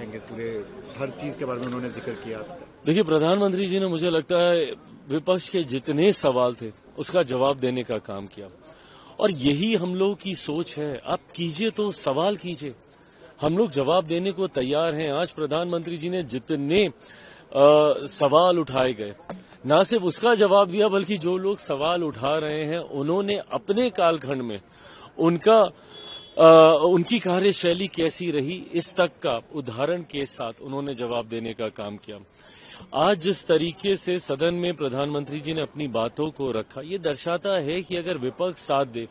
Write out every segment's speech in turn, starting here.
जाएंगे? पूरे हर चीज के बारे में उन्होंने जिक्र किया। देखिए, प्रधानमंत्री जी ने मुझे लगता है विपक्ष के जितने सवाल थे उसका जवाब देने का काम किया, और यही हम लोगों की सोच है। आप कीजिए तो सवाल कीजिए, हम लोग जवाब देने को तैयार हैं। आज प्रधानमंत्री जी ने जितने सवाल उठाए गए, न सिर्फ उसका जवाब दिया, बल्कि जो लोग सवाल उठा रहे हैं उन्होंने अपने कालखंड में उनकी कार्यशैली कैसी रही, इस तक का उदाहरण के साथ उन्होंने जवाब देने का काम किया। आज जिस तरीके से सदन में प्रधानमंत्री जी ने अपनी बातों को रखा, ये दर्शाता है कि अगर विपक्ष साथ दे,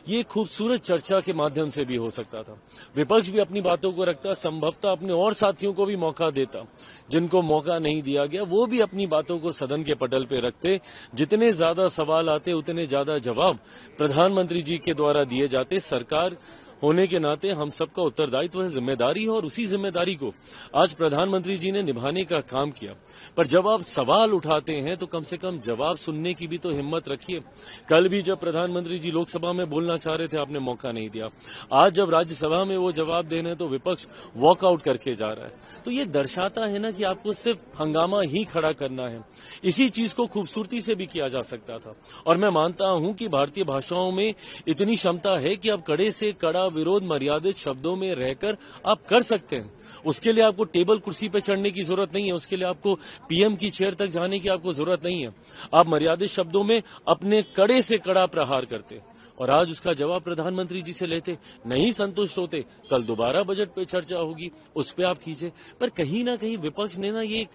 ये खूबसूरत चर्चा के माध्यम से भी हो सकता था। विपक्ष भी अपनी बातों को रखता, संभवतः अपने और साथियों को भी मौका देता। जिनको मौका नहीं दिया गया वो भी अपनी बातों को सदन के पटल पे रखते। जितने ज्यादा सवाल आते उतने ज्यादा जवाब प्रधानमंत्री जी के द्वारा दिए जाते। सरकार होने के नाते हम सबका उत्तरदायित्व है, जिम्मेदारी है, और उसी जिम्मेदारी को आज प्रधानमंत्री जी ने निभाने का काम किया। पर जब आप सवाल उठाते हैं तो कम से कम जवाब सुनने की भी तो हिम्मत रखिए। कल भी जब प्रधानमंत्री जी लोकसभा में बोलना चाह रहे थे, आपने मौका नहीं दिया। आज जब राज्यसभा में वो जवाब देने तो विपक्ष वॉकआउट करके जा रहा है। तो ये दर्शाता है ना कि आपको सिर्फ हंगामा ही खड़ा करना है। इसी चीज को खूबसूरती से भी किया जा सकता था, और मैं मानता हूं कि भारतीय भाषाओं में इतनी क्षमता है कि आप कड़े से कड़ा विरोध मर्यादित शब्दों में रहकर आप कर सकते हैं। उसके लिए आपको टेबल कुर्सी पर चढ़ने की जरूरत नहीं है, उसके लिए आपको पीएम की चेयर तक जाने की आपको जरूरत नहीं है। आप मर्यादित शब्दों में अपने कड़े से कड़ा प्रहार करते, और आज उसका जवाब प्रधानमंत्री जी से लेते। नहीं संतुष्ट होते, कल दोबारा बजट पे चर्चा होगी, उस पर आप कीजिए। पर कहीं ना कहीं विपक्ष ने ना ये एक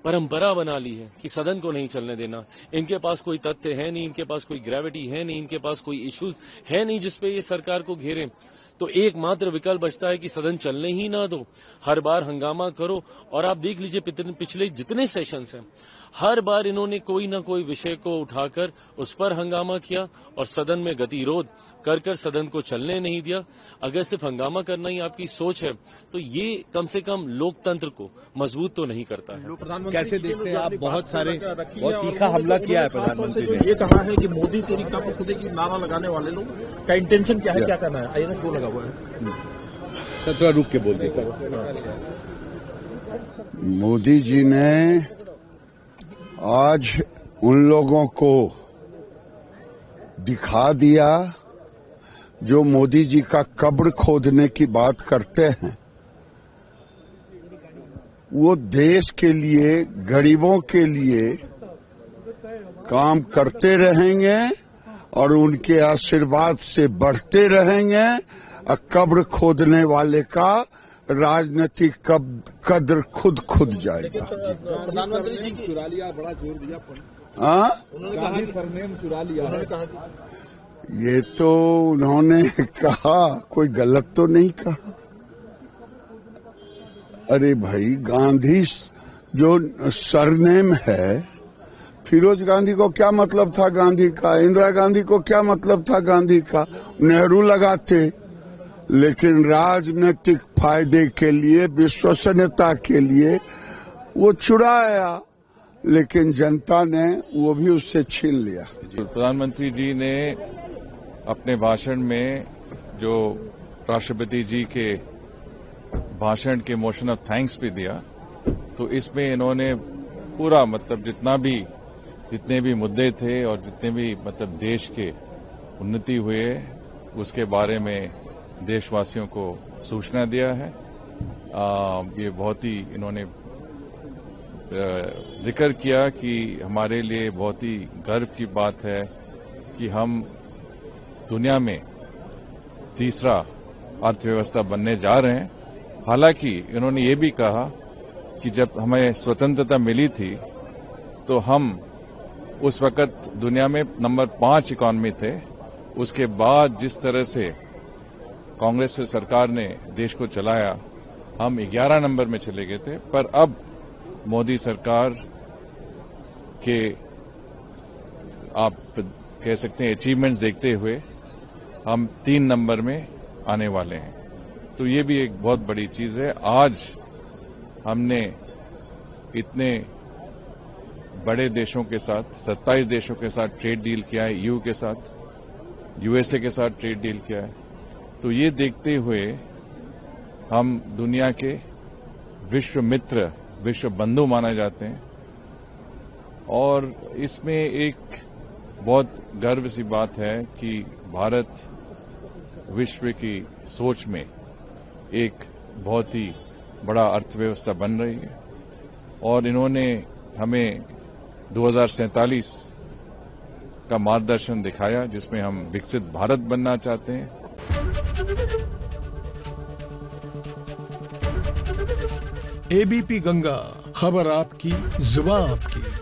परंपरा बना ली है कि सदन को नहीं चलने देना। इनके पास कोई तथ्य है नहीं, इनके पास कोई ग्रेविटी है नहीं, इनके पास कोई इश्यूज है नहीं जिसपे ये सरकार को घेरे। तो एकमात्र विकल्प बचता है कि सदन चलने ही ना दो, हर बार हंगामा करो। और आप देख लीजिए पिछले जितने सेशंस हैं, हर बार इन्होंने कोई ना कोई विषय को उठाकर उस पर हंगामा किया और सदन में गतिरोध कर सदन को चलने नहीं दिया। अगर सिर्फ हंगामा करना ही आपकी सोच है तो ये कम से कम लोकतंत्र को मजबूत तो नहीं करता है। कैसे देखते हैं आप? बहुत तीखा हमला किया है प्रधानमंत्री ने। ये कहा है कि मोदी तेरी कब खुदे की नारा लगाने वाले लोग का इंटेंशन क्या है, क्या करना है? आईएनएस को लगा हुआ है। थोड़ा रुक के बोल दीजिए। मोदी जी ने आज उन लोगों को दिखा दिया जो मोदी जी का कब्र खोदने की बात करते हैं। वो देश के लिए, गरीबों के लिए काम करते रहेंगे और उनके आशीर्वाद से बढ़ते रहेंगे। और कब्र खोदने वाले का राजनीतिक कद्र खुद जाएगा। प्रधानमंत्री जी चुरा लिया, बड़ा जोर दिया। उन्होंने कहा सरनेम चुरा लिया। उन्होंने कहा ये तो उन्होंने कहा, कोई गलत तो नहीं कहा। अरे भाई, गांधी जो सरनेम है, फिरोज गांधी को क्या मतलब था गांधी का? इंदिरा गांधी को क्या मतलब था गांधी का? नेहरू लगाते, लेकिन राजनीतिक फायदे के लिए, विश्वसनीयता के लिए वो चुराया, लेकिन जनता ने वो भी उससे छीन लिया। प्रधानमंत्री जी ने अपने भाषण में जो राष्ट्रपति जी के भाषण के मोशन ऑफ थैंक्स भी दिया, तो इसमें इन्होंने पूरा जितने भी मुद्दे थे और जितने भी देश के उन्नति हुए उसके बारे में देशवासियों को सूचना दिया है। ये बहुत ही इन्होंने जिक्र किया कि हमारे लिए बहुत ही गर्व की बात है कि हम दुनिया में तीसरा अर्थव्यवस्था बनने जा रहे हैं। हालांकि इन्होंने ये भी कहा कि जब हमें स्वतंत्रता मिली थी तो हम उस वक्त दुनिया में नंबर 5 इकॉनमी थे। उसके बाद जिस तरह से कांग्रेस सरकार ने देश को चलाया, हम 11 नंबर में चले गए थे। पर अब मोदी सरकार के आप कह सकते हैं अचीवमेंट्स देखते हुए हम 3 नंबर में आने वाले हैं। तो ये भी एक बहुत बड़ी चीज है। आज हमने इतने बड़े देशों के साथ, 27 देशों के साथ ट्रेड डील किया है, ईयू के साथ, यूएसए के साथ ट्रेड डील किया है। तो ये देखते हुए हम दुनिया के विश्व मित्र, विश्व बंधु माने जाते हैं। और इसमें एक बहुत गर्व सी बात है कि भारत विश्व की सोच में एक बहुत ही बड़ा अर्थव्यवस्था बन रही है और इन्होंने हमें 2047 का मार्गदर्शन दिखाया जिसमें हम विकसित भारत बनना चाहते हैं। एबीपी गंगा, खबर आपकी, जुबान आपकी।